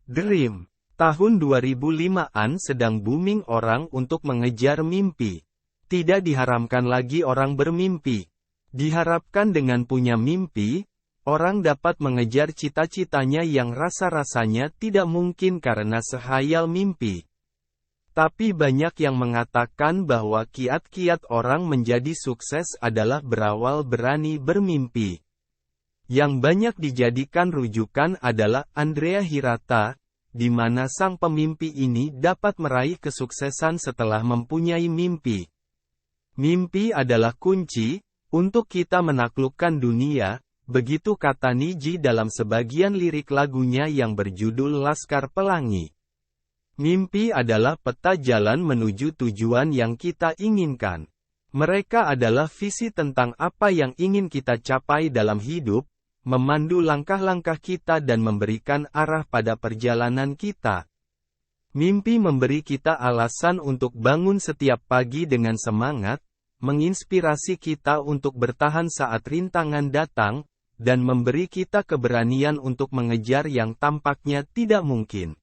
Dream. Tahun 2005-an sedang booming orang untuk mengejar mimpi. Tidak diharamkan lagi orang bermimpi. Diharapkan dengan punya mimpi, orang dapat mengejar cita-citanya yang rasa-rasanya tidak mungkin karena sehayal mimpi. Tapi banyak yang mengatakan bahwa kiat-kiat orang menjadi sukses adalah berawal berani bermimpi. Yang banyak dijadikan rujukan adalah Andrea Hirata, di mana sang pemimpi ini dapat meraih kesuksesan setelah mempunyai mimpi. Mimpi adalah kunci untuk kita menaklukkan dunia, begitu kata Niji dalam sebagian lirik lagunya yang berjudul Laskar Pelangi. Mimpi adalah peta jalan menuju tujuan yang kita inginkan. Mereka adalah visi tentang apa yang ingin kita capai dalam hidup, memandu langkah-langkah kita dan memberikan arah pada perjalanan kita. Mimpi memberi kita alasan untuk bangun setiap pagi dengan semangat, menginspirasi kita untuk bertahan saat rintangan datang, dan memberi kita keberanian untuk mengejar yang tampaknya tidak mungkin.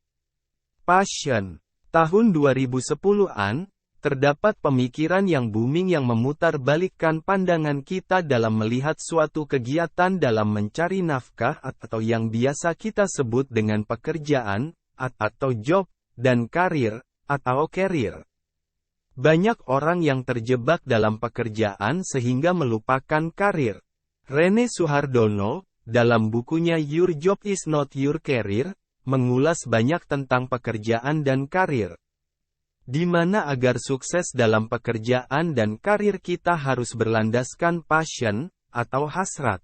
Passion. Tahun 2010-an, terdapat pemikiran yang booming yang memutar balikkan pandangan kita dalam melihat suatu kegiatan dalam mencari nafkah atau yang biasa kita sebut dengan pekerjaan, atau job, dan karir, atau career. Banyak orang yang terjebak dalam pekerjaan sehingga melupakan karir. Rene Suhardono, dalam bukunya Your Job is Not Your Career, mengulas banyak tentang pekerjaan dan karir. Di mana agar sukses dalam pekerjaan dan karir kita harus berlandaskan passion, atau hasrat.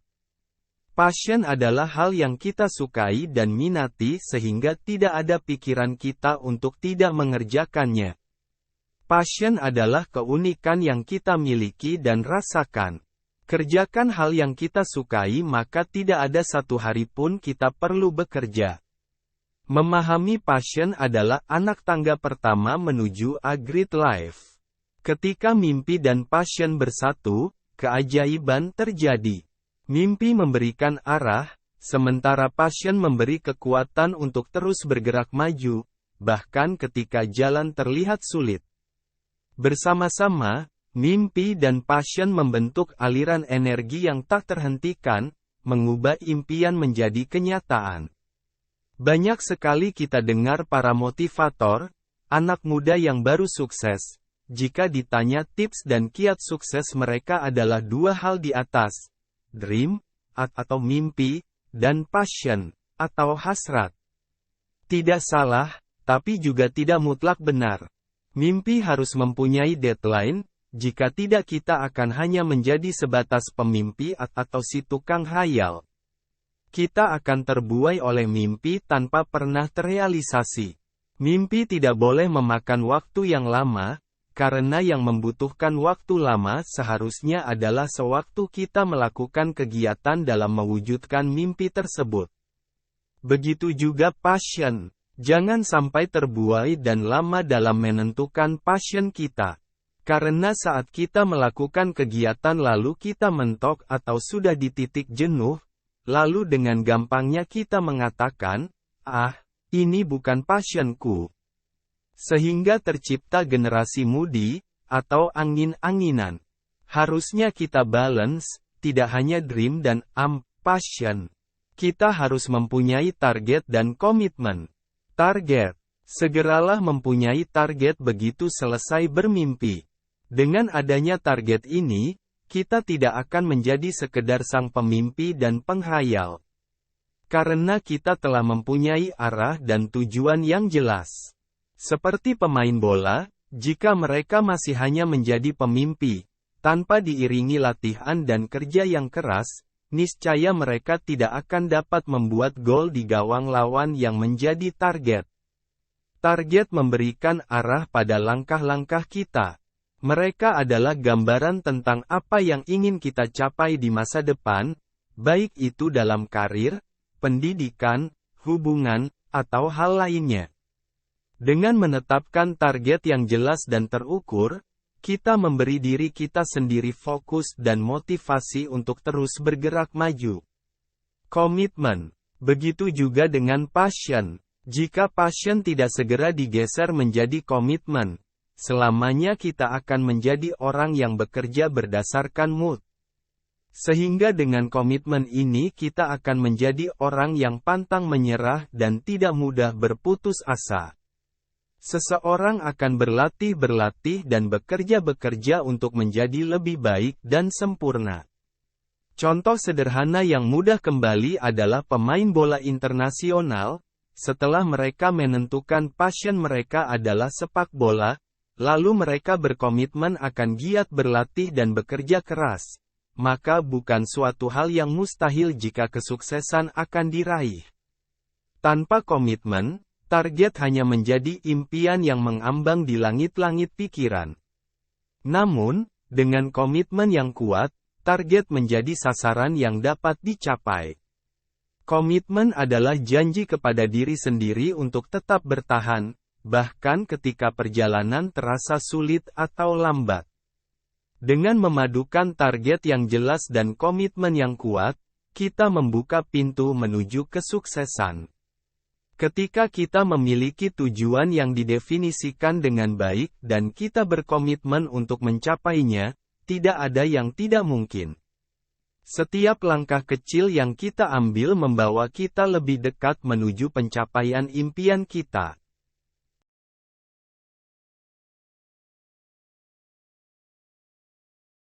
Passion adalah hal yang kita sukai dan minati sehingga tidak ada pikiran kita untuk tidak mengerjakannya. Passion adalah keunikan yang kita miliki dan rasakan. Kerjakan hal yang kita sukai maka tidak ada satu hari pun kita perlu bekerja. Memahami passion adalah anak tangga pertama menuju a great life. Ketika mimpi dan passion bersatu, keajaiban terjadi. Mimpi memberikan arah, sementara passion memberi kekuatan untuk terus bergerak maju, bahkan ketika jalan terlihat sulit. Bersama-sama, mimpi dan passion membentuk aliran energi yang tak terhentikan, mengubah impian menjadi kenyataan. Banyak sekali kita dengar para motivator, anak muda yang baru sukses. Jika ditanya tips dan kiat sukses mereka adalah dua hal di atas, dream, atau mimpi, dan passion, atau hasrat. Tidak salah, tapi juga tidak mutlak benar. Mimpi harus mempunyai deadline, jika tidak kita akan hanya menjadi sebatas pemimpi atau si tukang hayal. Kita akan terbuai oleh mimpi tanpa pernah terrealisasi. Mimpi tidak boleh memakan waktu yang lama, karena yang membutuhkan waktu lama seharusnya adalah sewaktu kita melakukan kegiatan dalam mewujudkan mimpi tersebut. Begitu juga passion. Jangan sampai terbuai dan lama dalam menentukan passion kita. Karena saat kita melakukan kegiatan lalu kita mentok atau sudah di titik jenuh, lalu dengan gampangnya kita mengatakan, ini bukan passionku. Sehingga tercipta generasi mudi, atau angin-anginan. Harusnya kita balance, tidak hanya dream dan passion. Kita harus mempunyai target dan komitmen. Target. Segeralah mempunyai target begitu selesai bermimpi. Dengan adanya target ini, kita tidak akan menjadi sekedar sang pemimpi dan penghayal. Karena kita telah mempunyai arah dan tujuan yang jelas. Seperti pemain bola, jika mereka masih hanya menjadi pemimpi, tanpa diiringi latihan dan kerja yang keras, niscaya mereka tidak akan dapat membuat gol di gawang lawan yang menjadi target. Target memberikan arah pada langkah-langkah kita. Mereka adalah gambaran tentang apa yang ingin kita capai di masa depan, baik itu dalam karir, pendidikan, hubungan, atau hal lainnya. Dengan menetapkan target yang jelas dan terukur, kita memberi diri kita sendiri fokus dan motivasi untuk terus bergerak maju. Komitmen. Begitu juga dengan passion. Jika passion tidak segera digeser menjadi komitmen, selamanya kita akan menjadi orang yang bekerja berdasarkan mood. Sehingga dengan komitmen ini kita akan menjadi orang yang pantang menyerah dan tidak mudah berputus asa. Seseorang akan berlatih dan bekerja untuk menjadi lebih baik dan sempurna. Contoh sederhana yang mudah kembali adalah pemain bola internasional. Setelah mereka menentukan passion mereka adalah sepak bola, lalu mereka berkomitmen akan giat berlatih dan bekerja keras, maka bukan suatu hal yang mustahil jika kesuksesan akan diraih. Tanpa komitmen, target hanya menjadi impian yang mengambang di langit-langit pikiran. Namun, dengan komitmen yang kuat, target menjadi sasaran yang dapat dicapai. Komitmen adalah janji kepada diri sendiri untuk tetap bertahan, bahkan ketika perjalanan terasa sulit atau lambat. Dengan memadukan target yang jelas dan komitmen yang kuat, kita membuka pintu menuju kesuksesan. Ketika kita memiliki tujuan yang didefinisikan dengan baik dan kita berkomitmen untuk mencapainya, tidak ada yang tidak mungkin. Setiap langkah kecil yang kita ambil membawa kita lebih dekat menuju pencapaian impian kita.